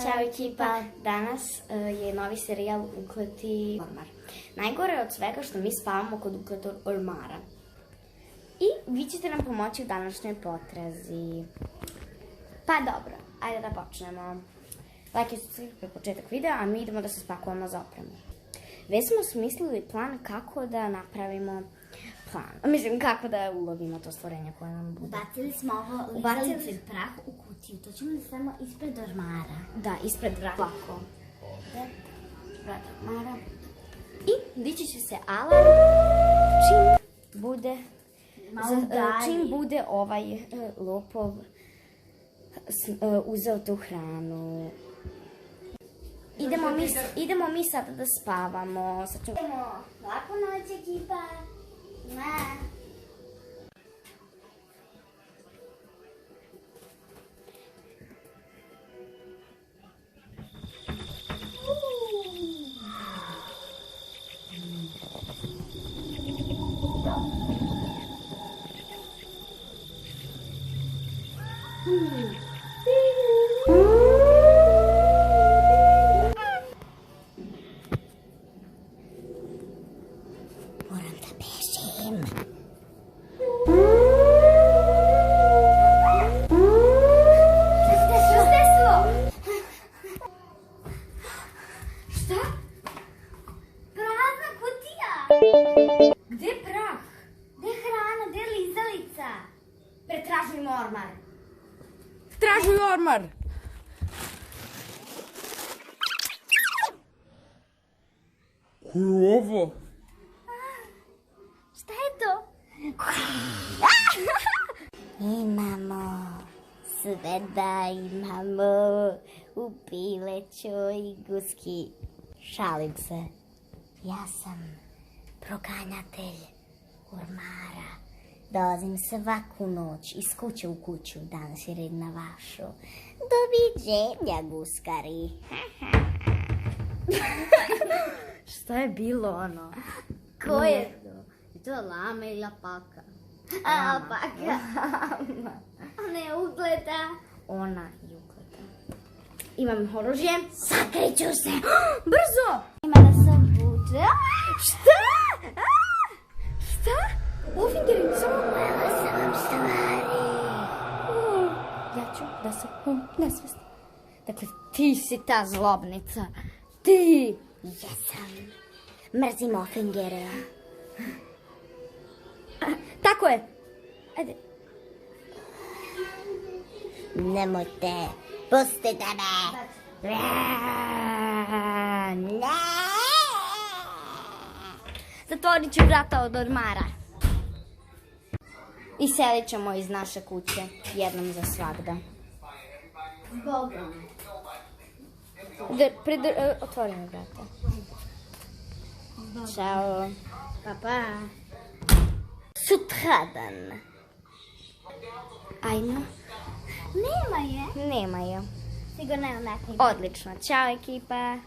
Ćao ekipa, danas je novi serijal Ukleti ormar. Najgore je od svega što mi spavamo kod ukletog ormara. I vi ćete nam pomoći u današnjoj potrazi. Pa dobro, ajde da počnemo. Like i subscribe početak videa, a mi idemo da se spakujemo za opremu. Već smo smislili plan kako da napravimo plan. Mislim, kako da ulovimo to stvorenje koje nam bude. Ubacili smo ovo lizalice prah u kutiju. To ćemo da stavimo ispred ormara. Da, ispred vrata. Lako. Ovdje. Vrata ormara. I dići će se alarm čim bude ovaj lopov uzeo tu hranu. Idemo mi sada da spavamo. Laku noć ekipa. Moram da bežim. Šta se desilo? Šta? Prazna kutija. Gde je prah? Gde je hrana? Gde je lizalica? Pretražujmo ormar. Tražuj ormar! Ko je ovo? Šta je to? Imamo sve da imamo u pilećoj guski. Šalim se. Ja sam proganjatelj ormara. Dolazim svaku noć iz kuće u kuću. Danas je red na vašu. Doviđenja, guskari. Šta je bilo ono? Ko je to? Je to lama ili alpaka? Alpaka. A ne ugleda. Ona je ukleta. Imam oružje. Sakriću se. Brzo! Ima da se obuče. Šta? Šta? Ufingeri, samo... Uvela sam vam stvari. Ja ću da se nesvestim. Dakle, ti si ta zlobnica. Ti! Jesam. Mrzim ofingere. Tako je. Ajde. Nemojte. Pustite me. Ne. Zatvorit ću vrata od ormara. I selit ćemo iz naše kuće jednom za svagda. Bogom. Otvori mi vrata. Ćao. Pa. Sutradan. Ajmo. Nema je. Nema je. Sigurno je onako. Odlično. Ćao ekipa.